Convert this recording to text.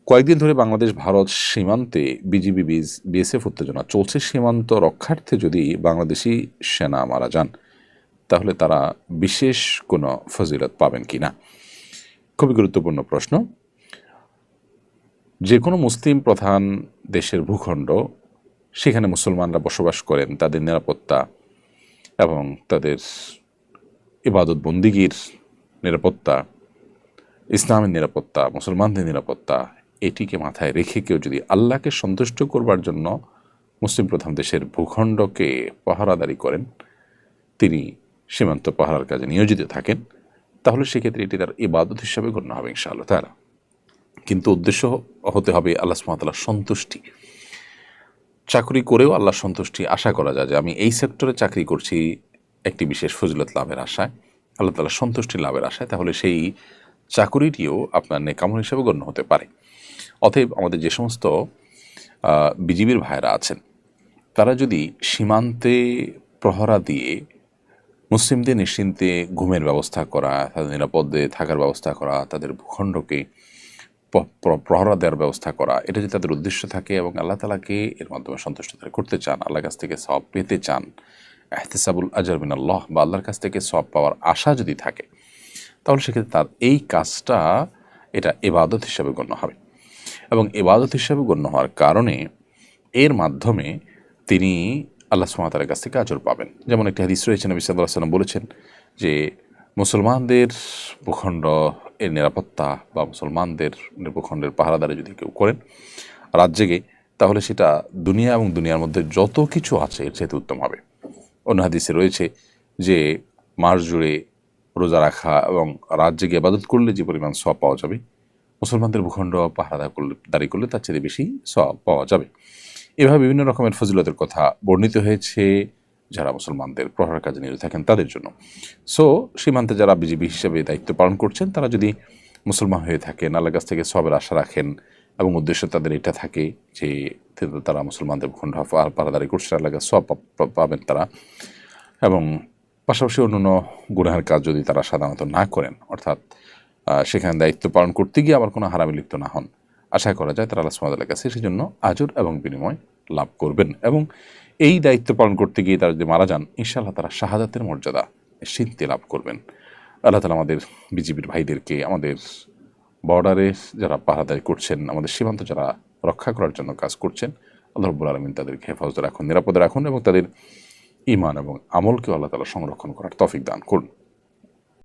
কয়েকদিন ধরে বাংলাদেশ ভারত সীমান্তে বিজিবি বিএসএফ উত্তেজনা চলছে। সীমান্ত রক্ষার্থে যদি বাংলাদেশি সেনা মারা যান তাহলে তারা বিশেষ কোনো ফজিলত পাবেন কি না, খুবই গুরুত্বপূর্ণ প্রশ্ন। যে কোনো মুসলিম প্রধান দেশের ভূখণ্ড, সেখানে মুসলমানরা বসবাস করেন, তাদের নিরাপত্তা এবং তাদের ইবাদত বন্দিগির নিরাপত্তা, ইসলামের নিরাপত্তা, মুসলমানদের নিরাপত্তা, এটিকে মাথায় রেখে কেউ যদি আল্লাহকে সন্তুষ্ট করবার জন্য মুসলিম প্রধান দেশের ভূখণ্ডকে পাহারাদারি করেন, তিনি সীমান্ত পাহারার কাজে নিয়োজিত থাকেন, তাহলে সেক্ষেত্রে এটি তার ইবাদত হিসাবে গণ্য হবে ইনশাআল্লাহ তাআলা। কিন্তু উদ্দেশ্য হতে হবে আল্লাহ সুবহানাহু ওয়া তাআলার সন্তুষ্টি। চাকরি করেও আল্লাহর সন্তুষ্টি আশা করা যায় যে আমি এই সেক্টরে চাকরি করছি একটি বিশেষ ফজিলত লাভের আশায়, আল্লাহ তাআলার সন্তুষ্টি লাভের আশায়, তাহলে সেই চাকুরিটিও আপনার নেক আমল হিসেবে গণ্য হতে পারে। অতএব আমাদের যে সমস্ত বিজিবির ভাইরা আছেন, তারা যদি সীমান্তে প্রহরা দিয়ে মুসলিমদের নিশ্চিন্তে ঘুমের ব্যবস্থা করা, তাদের নিরাপদে থাকার ব্যবস্থা করা, তাদের ভূখণ্ডকে প্রহরা দেওয়ার ব্যবস্থা করা, এটা যদি তাদের উদ্দেশ্য থাকে এবং আল্লাহ তাআলাকে এর মাধ্যমে সন্তুষ্ট করতে চান, আল্লাহর কাছ থেকে সওয়াব পেতে চান, ইহতিসাবুল আজর মিনাল্লাহ, বা আল্লাহর কাছ থেকে সওয়াব পাওয়ার আশা যদি থাকে, তাহলে সেক্ষেত্রে তার এই কাজটা এটা ইবাদত হিসাবে গণ্য হবে। এবং ইবাদত হিসাবে গণ্য হওয়ার কারণে এর মাধ্যমে তিনি আল্লাহ সুবহানাহু ওয়া তাআলার কাছ থেকে আজর পাবেন। যেমন একটি হাদিস রয়েছে, নবী সাল্লাল্লাহু আলাইহি ওয়াসাল্লাম বলেছেন যে মুসলমানদের ভূখণ্ড এর নিরাপত্তা বা মুসলমানদের ভূখণ্ডের পাহারাদারি যদি কেউ করেন রাত জেগে, তাহলে সেটা দুনিয়া এবং দুনিয়ার মধ্যে যত কিছু আছে এর চাইতে উত্তম হবে। অন্য হাদিসে রয়েছে যে মাস জুড়ে রোজা রাখা এবং রাত জেগে ইবাদত করলে যে পরিমাণ সওয়াব পাওয়া যাবে, মুসলমানদের ভূখণ্ড পাহারাদারি করলে তার চেয়ে বেশি সওয়াব পাওয়া যাবে। এভাবে বিভিন্ন রকমের ফজিলতের কথা বর্ণিত হয়েছে যারা মুসলমানদের প্রহরার কাজে নিয়োজিত থাকেন তাদের জন্য। সো সীমান্তে যারা বিজিবি হিসেবে দায়িত্ব পালন করছেন, তারা যদি মুসলমান হয়ে থাকেন, আল্লাহর কাছ থেকে সওয়াবের আশা রাখেন এবং উদ্দেশ্য তাদের এটা থাকে যে তারা মুসলমানদের ভূখণ্ড পাহারাদারি করছে, আল্লাহর কাছে সওয়াব পাবেন তারা, এবং পাশাপাশি অন্যান্য গুনাহের কাজ যদি তারা সাধারণত না করেন, অর্থাৎ সেখানে দায়িত্ব পালন করতে গিয়ে আবার কোনো হারামে লিপ্ত না হন, আশা করা যায় তারা আল্লাহ সুবহানাহু ওয়া তাআলার কাছে সেই জন্য আজর এবং বিনিময় লাভ করবেন। এবং এই দায়িত্ব পালন করতে গিয়ে তারা যদি মারা যান, ইনশাআল্লাহ তারা শাহাদাতের মর্যাদা নিশ্চিন্তে লাভ করবেন। আল্লাহ তাআলা আমাদের বিজিবির ভাইদেরকে, আমাদের বর্ডারে যারা পাহারাদারি করছেন, আমাদের সীমান্ত যারা রক্ষা করার জন্য কাজ করছেন, আল্লাহ রাব্বুল আলামিন তাদেরকে হেফাজতে রাখুন, নিরাপদে রাখুন এবং তাদের ঈমান এবং আমলকেও আল্লাহ তাআলা সংরক্ষণ করার তৌফিক দান করুন।